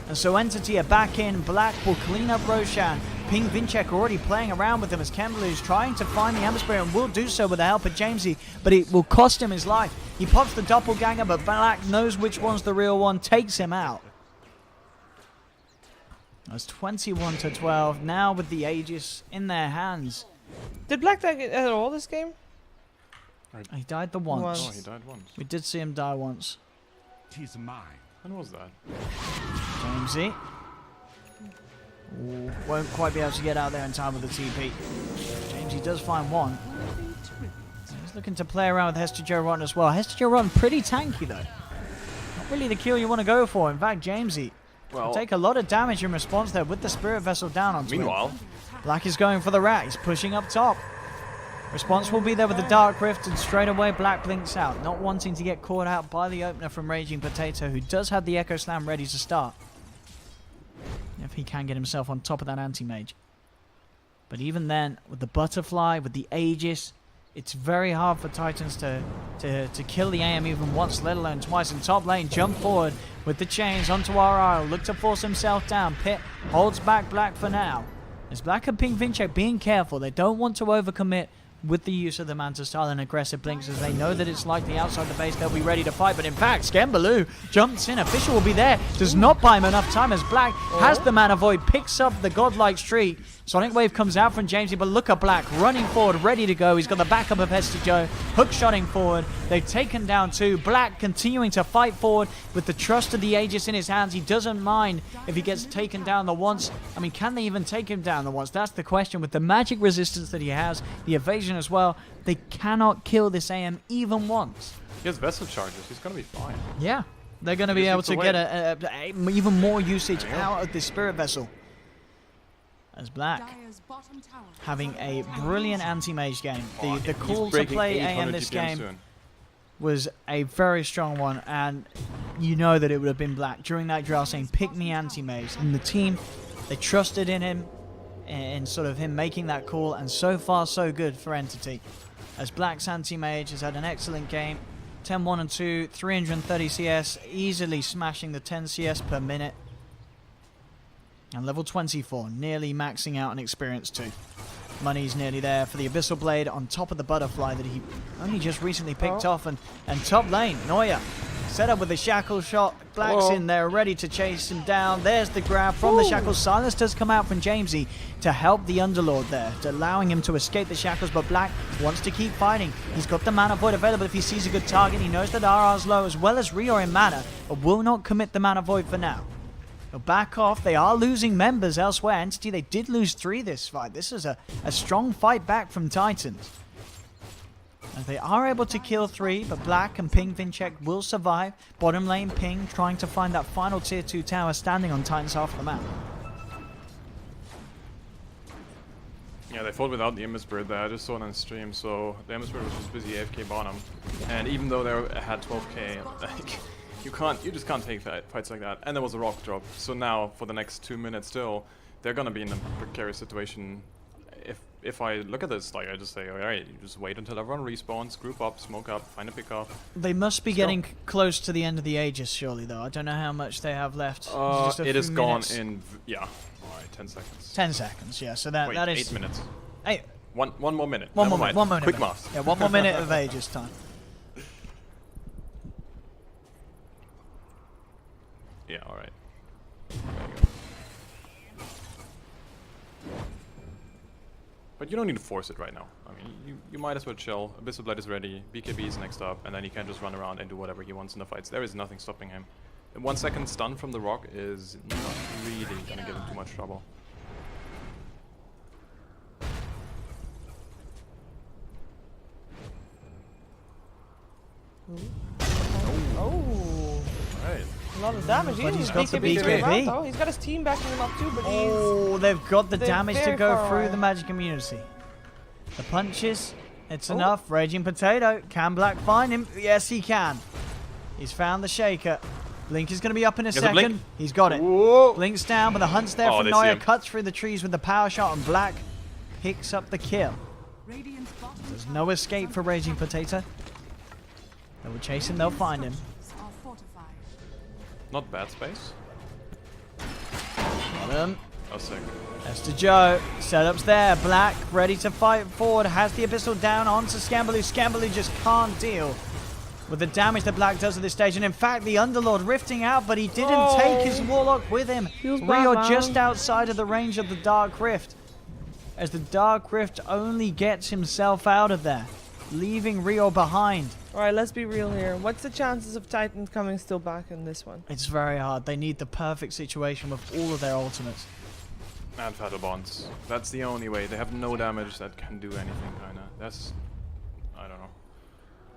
And so Entity are back in. Black will clean up Roshan. Ping Vincek already playing around with him as Kembaloo's trying to find the Amber Spirit, and will do so with the help of Jamesy, but it will cost him his life. He pops the doppelganger, but Black knows which one's the real one, takes him out. That's 21-12, now with the Aegis in their hands. Did Black die at all this game? He died the once. Oh, he died once. We did see him die once. Tis mine. When was that? Jamesy. Ooh, won't quite be able to get out there in time with the TP. Jamesy does find one. He's looking to play around with Hester Joe Rotten as well. Hester Joe Rotten pretty tanky though. Not really the kill you want to go for. In fact, Jamesy will take a lot of damage in response there with the Spirit Vessel down onto him. Meanwhile, Black is going for the rat. He's pushing up top. Response will be there with the Dark Rift, and straight away Black blinks out, not wanting to get caught out by the opener from Raging Potato, who does have the Echo Slam ready to start, if he can get himself on top of that anti-mage. But even then, with the Butterfly, with the Aegis, it's very hard for Titans to kill the AM even once, let alone twice. In top lane, jump forward with the chains onto RR, look to force himself down. Pit holds back Black for now. As Black and Ping Vincek being careful, they don't want to overcommit with the use of the Manta style and aggressive blinks, as they know that it's likely outside the base they'll be ready to fight. But in fact, Skembaloo jumps in. Official will be there. Does not buy him enough time as Black has the Mana Void, picks up the godlike streak. Sonic Wave comes out from Jamesy, but look at Black running forward, ready to go. He's got the backup of Hester Joe, hook shotting forward. They've taken down 2. Black continuing to fight forward with the trust of the Aegis in his hands. He doesn't mind if he gets taken down the once. I mean, can they even take him down the once? That's the question. With the magic resistance that he has, the evasion as well, they cannot kill this AM even once. He has vessel charges. He's gonna be fine. Yeah, they're going to be able to get even more usage out of this Spirit Vessel. As Black Dire's bottom tower having a brilliant anti-mage game. The He's call to breaking play 800 AM this GPM game soon. was a very strong one, and you know that it would have been Black during that draft saying, pick me anti-mage. And the team, they trusted in him, and sort of him making that call, and so far so good for Entity. As Black's anti-mage has had an excellent game. 10-1 and 2, 330 CS, easily smashing the 10 CS per minute. And level 24, nearly maxing out an experience too. Money's nearly there for the Abyssal Blade on top of the Butterfly that he only just recently picked off. And top lane, Neuer set up with the Shackle shot. Black's in there, ready to chase him down. There's the grab from the Shackles. Silence does come out from Jamesy to help the Underlord there, allowing him to escape the Shackles, but Black wants to keep fighting. He's got the Mana Void available if he sees a good target. He knows that RR's low as well as Rior in mana, but will not commit the Mana Void for now. They'll back off. They are losing members elsewhere. Entity, they did lose 3 this fight. This is a strong fight back from Titans. And they are able to kill 3, but Black and Ping Vinchek will survive. Bottom lane, Ping trying to find that final tier 2 tower standing on Titan's half of the map. Yeah, they fought without the Ember Spirit there. I just saw it on stream, so the Ember Spirit was just busy AFK bottom. And even though they had 12k, like, you just can't take fights like that. And there was a rock drop. So now, for the next 2 minutes still, they're gonna be in a precarious situation. If I look at this, like, I just say, alright, you just wait until everyone respawns, group up, smoke up, find a pickoff. They must be getting close to the end of the Aegis, surely, though. I don't know how much they have left. It is gone in, yeah, alright, 10 seconds. 10 seconds, yeah. So that Wait, that is 8 minutes. Hey, One more minute. one Never more mind. minute. Quick math. Yeah, 1 more minute of Aegis time. Yeah, alright. There you go. But you don't need to force it right now. I mean, you might as well chill. Abyssal Blade is ready, BKB is next up, and then he can just run around and do whatever he wants in the fights. There is nothing stopping him. A 1 second stun from the rock is not really gonna give him too much trouble. Oh. Alright. A lot of damage. But he's got the BKB. BKB. Though. He's got his team backing him up too, but Oh, they've got the they're damage to very go far through away. the magic immunity. The punches, it's enough. Raging Potato, can Black find him? Yes, he can. He's found the Shaker. Blink is going to be up in a Get the blink. second. He's got it. Whoa. Blink's down, but the hunt's there Oh, from they see Neuer. him. Cuts through the trees with the power shot, and Black picks up the kill. Radiant's bottom There's tower no escape for Raging Potato. They will chase him, they'll find him. structures are fortified. Not bad space. Got him. Oh, sick. Hester Joe, setup's there. Black ready to fight forward. Has the Abyssal down onto Scambaloo. Scambaloo just can't deal with the damage that Black does at this stage. And in fact, the Underlord rifting out, but he didn't take his Warlock with him. Feels bad, Rio man. just outside of the range of the Dark Rift. As the Dark Rift only gets himself out of there, leaving Rio behind. Alright, let's be real here. What's the chances of Titans coming still back in this one? It's very hard. They need the perfect situation with all of their ultimates. And Fatal Bonds. That's the only way. They have no damage that can do anything, kinda. That's... I don't know.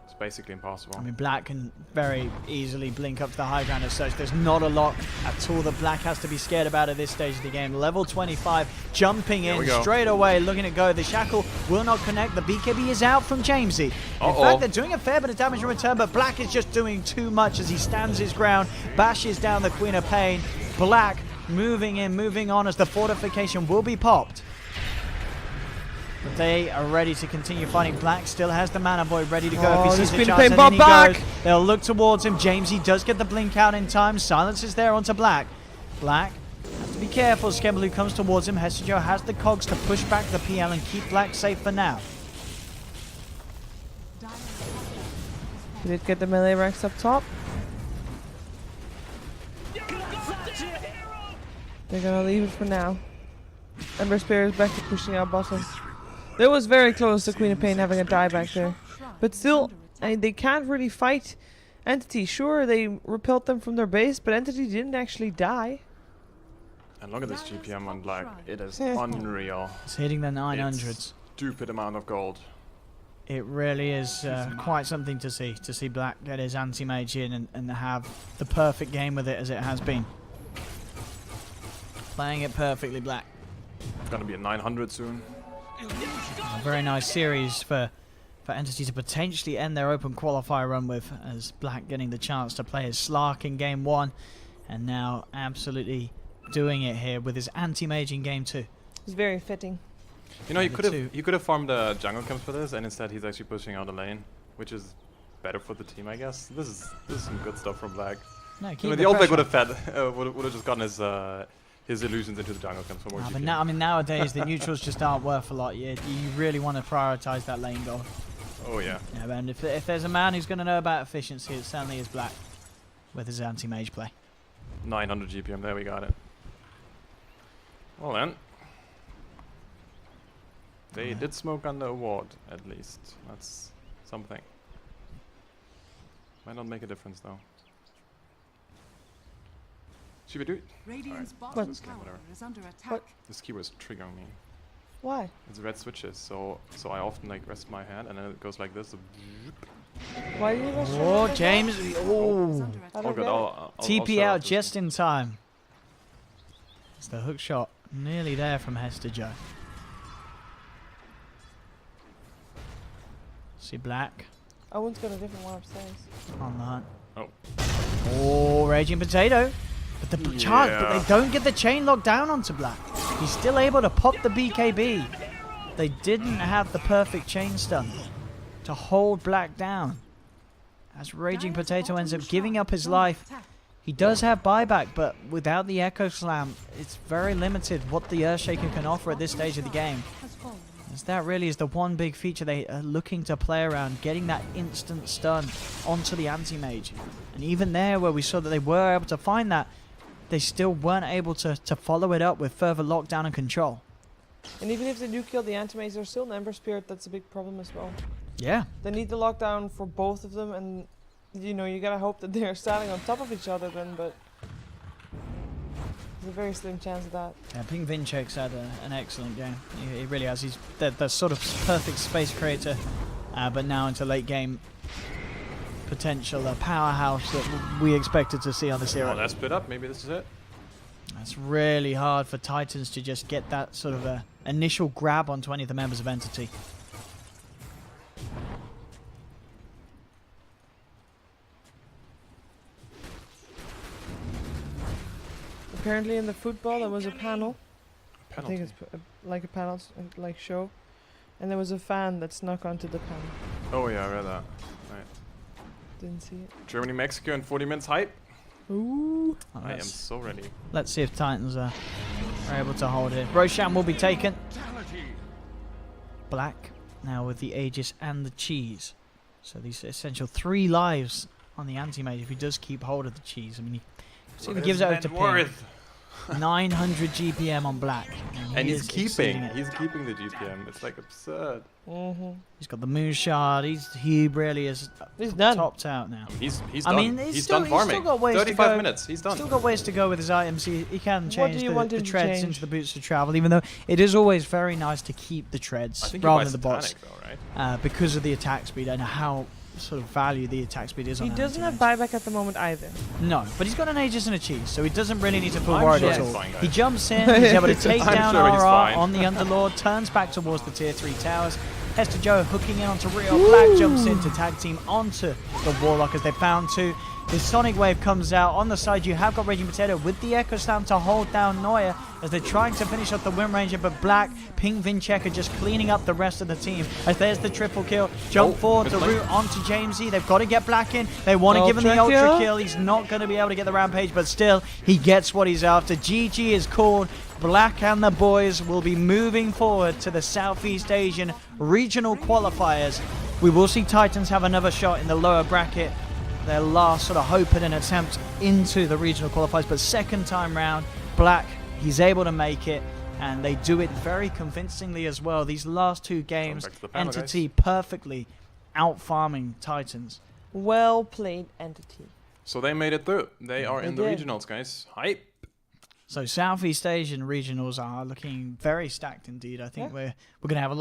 It's basically impossible. I mean, Black can very easily blink up to the high ground as such. There's not a lot at all that Black has to be scared about at this stage of the game. Level 25, jumping Here in we go. straight away, looking to go. The Shackle will not connect. The BKB is out from Jamesy. In Uh-oh. fact, they're doing a fair bit of damage in return, but Black is just doing too much as he stands his ground, bashes down the Queen of Pain. Black moving in, moving on as the fortification will be popped. But they are ready to continue fighting. Black still has the Mana Void ready to go. Oh, If he this sees a Queen of chance, Pain and in he back. goes. They'll look towards him. Jamesy does get the blink out in time. Silence is there onto Black. Black has to be careful. Skembaloo comes towards him. Hester Joe has the cogs to push back the PL and keep Black safe for now. Dire's top tower is We did get the melee ranks up top. They're gonna leave it for now. Ember Spirit is back to pushing out bottom. That was very close to Queen of Pain having a die back there. But still, they can't really fight Entity. Sure, they repelled them from their base, but Entity didn't actually die. And look at this GPM on Black. It is unreal. It's hitting the 900s. It's stupid amount of gold. It really is quite something to see Black get his anti-mage in and have the perfect game with it as it has been. Playing it perfectly, Black. It's gonna be a 900 soon. A very nice series for Entity to potentially end their open qualifier run with, as Black getting the chance to play his Slark in game 1 and now absolutely doing it here with his anti-mage in game 2. It's very fitting. You know, he could have farmed the jungle camps for this, and instead he's actually pushing out a lane, which is better for the team, I guess. This is some good stuff from Black. No, I mean, the old Black would have just gotten his illusions into the jungle camps for more GPM. But now, I mean, nowadays the neutrals just aren't worth a lot. You really want to prioritize that lane goal. Oh yeah. Yeah, and if there's a man who's going to know about efficiency, it certainly is Black with his anti-mage play. 900 GPM, there we got it. Well then. They did smoke on the award, at least. That's something. Might not make a difference though. Should we do it? Radiant's Alright, bottom let's do this game, tower whatever. is under attack. What? This key was triggering me. Why? It's red switches, so I often like rest my hand and then it goes like this. Why do you rush your Oh, hand like James! Is Oh, under I attack. don't Oh, good. get it. I'll TP show out up this just one. in time. It's the hook shot nearly there from Hester Joe. See Black I once got a different one upstairs. on the hunt. Oh. Oh, Raging Potato. But the charge, but Yeah. they don't get the chain locked down onto Black. He's still able to pop the BKB. They didn't have the perfect chain stun to hold Black down. As Raging Dire's Potato ends up bottom giving shrine up his is under life. attack. He does have buyback, but without the Echo Slam, it's very limited what the Earthshaker can offer at this stage of the game. Has fallen. As that really is the one big feature they are looking to play around, getting that instant stun onto the anti-mage. And even there, where we saw that they were able to find that, they still weren't able to follow it up with further lockdown and control. And even if they do kill the anti-mages, there's still an Ember Spirit. That's a big problem as well. Yeah. They need the lockdown for both of them, and you know, you gotta hope that they're standing on top of each other then, but there's a very slim chance of that. Yeah, Ping Vinchek's had an excellent game. He really has. He's the sort of perfect space creator, but now into late game potential, a powerhouse that we expected to see on this Oh, era. that's split up. Maybe this is it. It's really hard for Titans to just get that sort of initial grab onto any of the members of Entity. Apparently in the football there was a panel. Penalty. I think it's like a panel, like show. And there was a fan that snuck onto the panel. Oh yeah, I read that. Right. Didn't see it. Germany, Mexico in 40 minutes hype. Ooh. Oh, I am let's, so ready. let's see if Titans are able to hold it. Roshan will be taken. Black now with the Aegis and the cheese. So these essential 3 lives on the anti-mage if he does keep hold of the cheese. I mean, he gives it over to Ping. 900 GPM on Black. And he he's is keeping. exceeding it. He's keeping the GPM. It's like absurd. He's got the moon shard. He really is He's done. topped out now. He's I done. mean, he's still, done farming. He's still got ways 35 to go. minutes. He's done. Still got ways to go with his items. He can What change do you want the him to treads change? into the boots to travel, even though it is always very nice to keep the I treads think he rather buys than the bots Titanic though, right? because of the attack speed and how sort of value the attack speed is on He an doesn't have anti-mage. buyback at the moment either. No, but he's got an Aegis and a cheese, so he doesn't really need to feel I'm worried sure at he's all. fine, guys. He jumps in, he's able to take I'm down sure he's RR fine. on the Underlord, turns back towards the tier 3 towers. Hester Joe hooking in onto Rio. Black jumps in to tag team onto the Warlock as they found 2. The Sonic Wave comes out. On the side, you have got Raging Potato with the Echo Slam to hold down Neuer as they're trying to finish off the Wind Ranger, but Black, Ping Vinchek are just cleaning up the rest of the team as there's the triple kill. Jump forward to good play. root onto Jamesy. They've got to get Black in. They want to give him the Ultra ultra kill. kill. He's not going to be able to get the rampage, but still, he gets what he's after. GG is called. Black and the boys will be moving forward to the Southeast Asian regional qualifiers. We will see Titans have another shot in the lower bracket. Their last sort of hope at an attempt into the regional qualifiers, but second time round, Black, he's able to make it. and they do it very convincingly as well. These last 2 games, back to the panel, Entity perfectly out-farming Titans. Well played, Entity. So they made it through. They are in the did. regionals, guys. Hype. So Southeast Asian regionals are looking very stacked indeed. I think we're going to have a lot